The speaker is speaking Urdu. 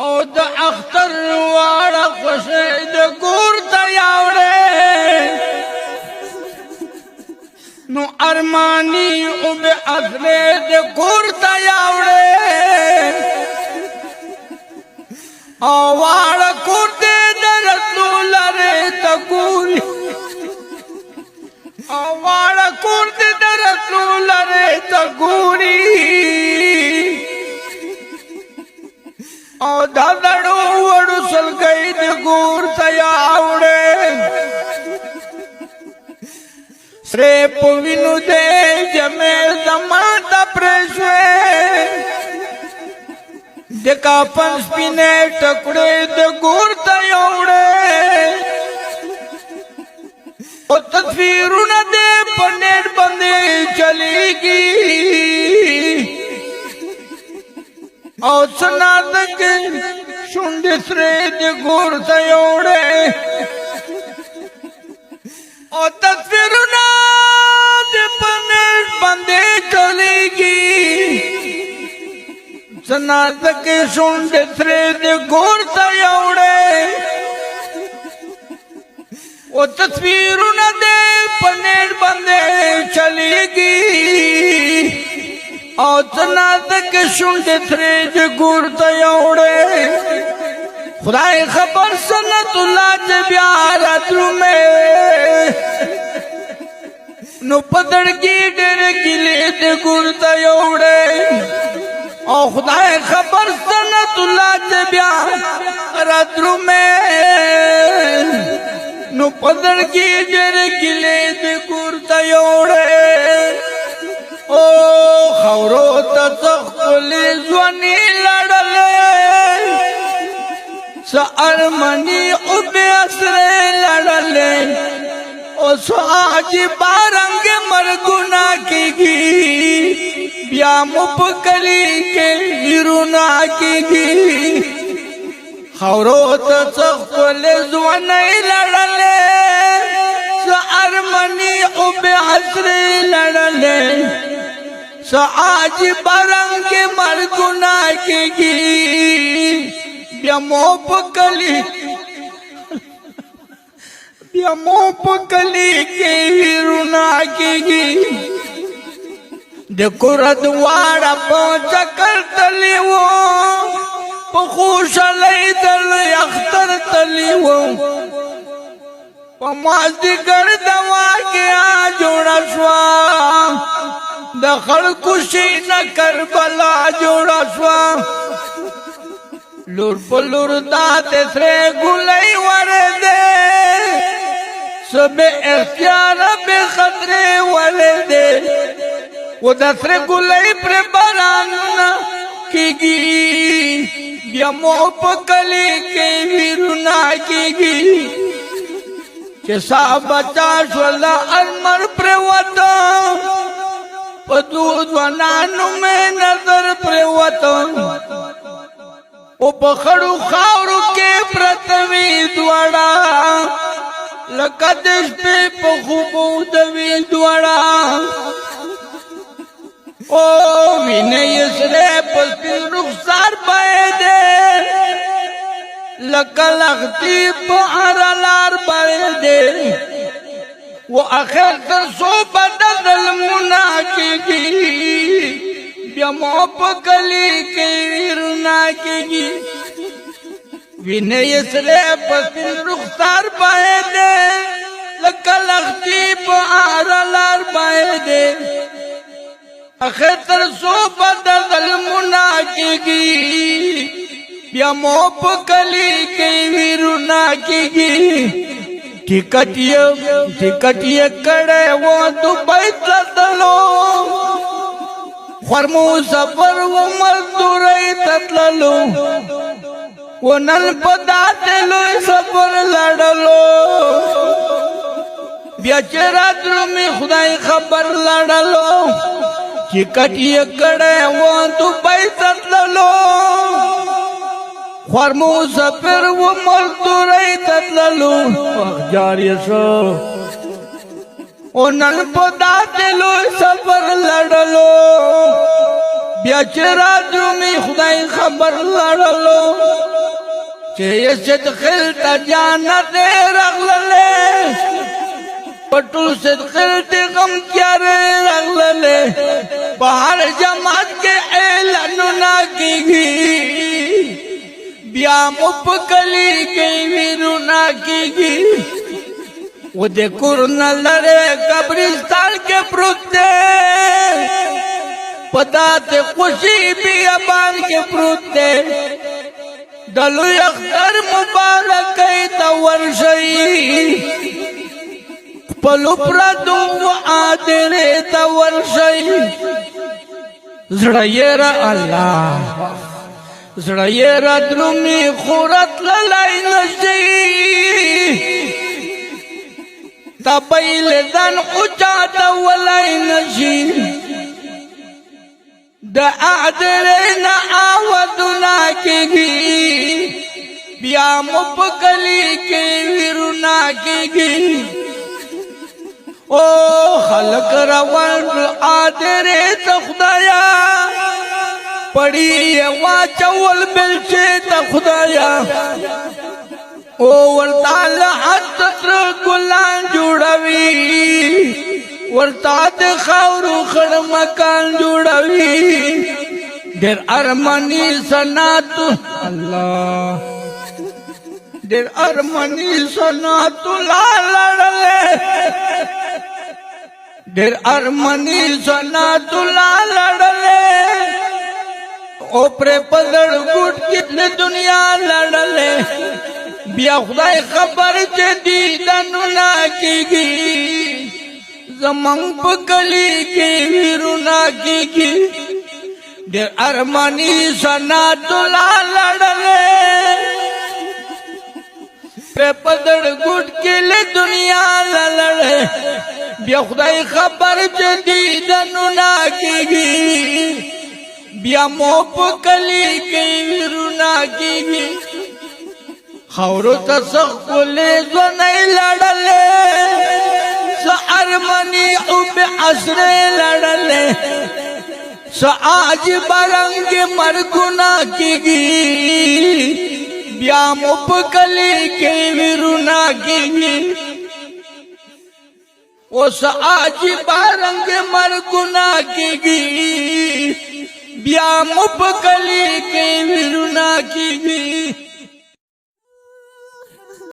او د اختر واړه خوشې د ګور ته یاوړې نو ارمانی او به اخره د ګور ته یاوړې او واړه کور دې درتلو لرې ته ګوري او واړه کور دې درتلو لرې ته ګوري او دا دړو وړو سلګي د ګور ته یاوړې سره پوینو دې جمع زما د پرشوي د کافن سپینې ټکړې د ګور ته یاوړې او تصویرونه دې په نیټ باندې چلېږي او سنادک شونډې سرې د ګور ته یوړې او تصویرونه دې په نیټ باندې چلېږي سنادک شونډې سرې د ګور ته یوړې او تصویرونه دې په نیټ باندې چلېږي او تنادک شونډې ترې د ګور ته یوړې خدای خبر سنت الله چې بیا راتلو مې نو پدړګي ډېر ګلې د ګور ته یوړې او خدای خبر سنت الله چې بیا راتلو مې نو پدړګي ډېر ګلې د ګور ته یوړې او خورو ته خپلې ځواني لړلې سارمني او بیا سره لړلې او عجیبه رنګ مرګونه کېږي بیا مو په کلي کې هیرونا کېږي خورو ته خپلې ځواني لړلې سارمني او بیا سره لړلې عجیب رنگ مرګونه کېږي بیا مو په کلي کې هیرونا کېږي د کور دواړه په چکر تللی وو په خوشالۍ تل اختر تللی وو په مازدیګر د واقعه جوړه شوه د خلکو شینه کربلا جوړه شوه لور په لور داتې سرې ګلۍ ورېدې څه بې اختیاره بې خطرې ورېدې و د سرې ګلۍ پرې باران کېږي بیا مو په کلي کې ویرونه کېږي چې سا بچا شوله المر پرېوته په ځوانانو مې نظر پرېوته او په خړو خاورو کې پرته وي دواړه لکه د شپې په خوبو د وي دواړه او وینې یې سرې په سپین رخسار بهېدې لکه لښتې په هره لار بهېدې و آخر تر څو به د ظلمونه کېږي بیا مو په کلي کې ویرونه کېږي وینې یې سرې په سپین رخسار بهېدې لکه لښتې په هره لار بهېدې آخر تر څو به د ظلمونه کېږي بیا مو په کلي کې ویرونه کېږي ټیکټ یې کړی و دوبۍ ته تللو خورمو سفر و مزدورۍ ته تللو و نن په داسې لوی سفر لړلو بیا چې راتلو مې خدای خبر لړلو ټیکټ یې کړی و دوبۍ ته تللو خورمو سفر و مزدورۍ ته تللو وخت جاري شو او نن په داسې لوی سفر لړلو بیا چې راتلو می خدای خبر لړلو چې صدقل ته جانت رغللې پټول صدقل ته غم تیارې رغللې بهر جماعت کې اعلانونه کیږي بیا مپکلی کې ویرونه کیږي و دې کورنا لره قبرستان کې پروت دی پتا ته خوشي بیابان کې پروت دی دلو اختر مبارک تا ورشي پلو پردو آدره تا ورشي زړه الله زړه درومي خورت لای نشي تبیل ځان اوچا تا ولای نشي د اعدرنا آودنا کېږي بیا مپکلی کې ویرونه کېږي او خلق روان اعدره ته خدایا پړی واچول بلچې ته خدایا او ورتاله حد تر ګلان جوړوي ورتا د خاورو خړ مکان جوړوي ډېر ارمانی سنات الله ډېر ارمانی سنات لړلې ډېر ارمانی سنات لړلې او پر پدړ ګټ کې دنیا لړلې بیا خدای خبر چې دې دنو نا کېږي زمان پکلی کې ویرونه کېږي ډېر ارمانی سنات لړلې په پدړ ګټ کې له دنیا لړلې بیا خدای خبر چې دې دنو نا کېږي بیا مو پکلی کې ویرونه کېږي خاورو ته سخولې ځونې لړلې ارمنی او بعصر لڑلے سآج برنگ مرگنا کیگی بیا مپکلی کے ویرونا کیگی او سآج برنگ مرگنا کیگی بیا مپکلی کے ویرونا کیگی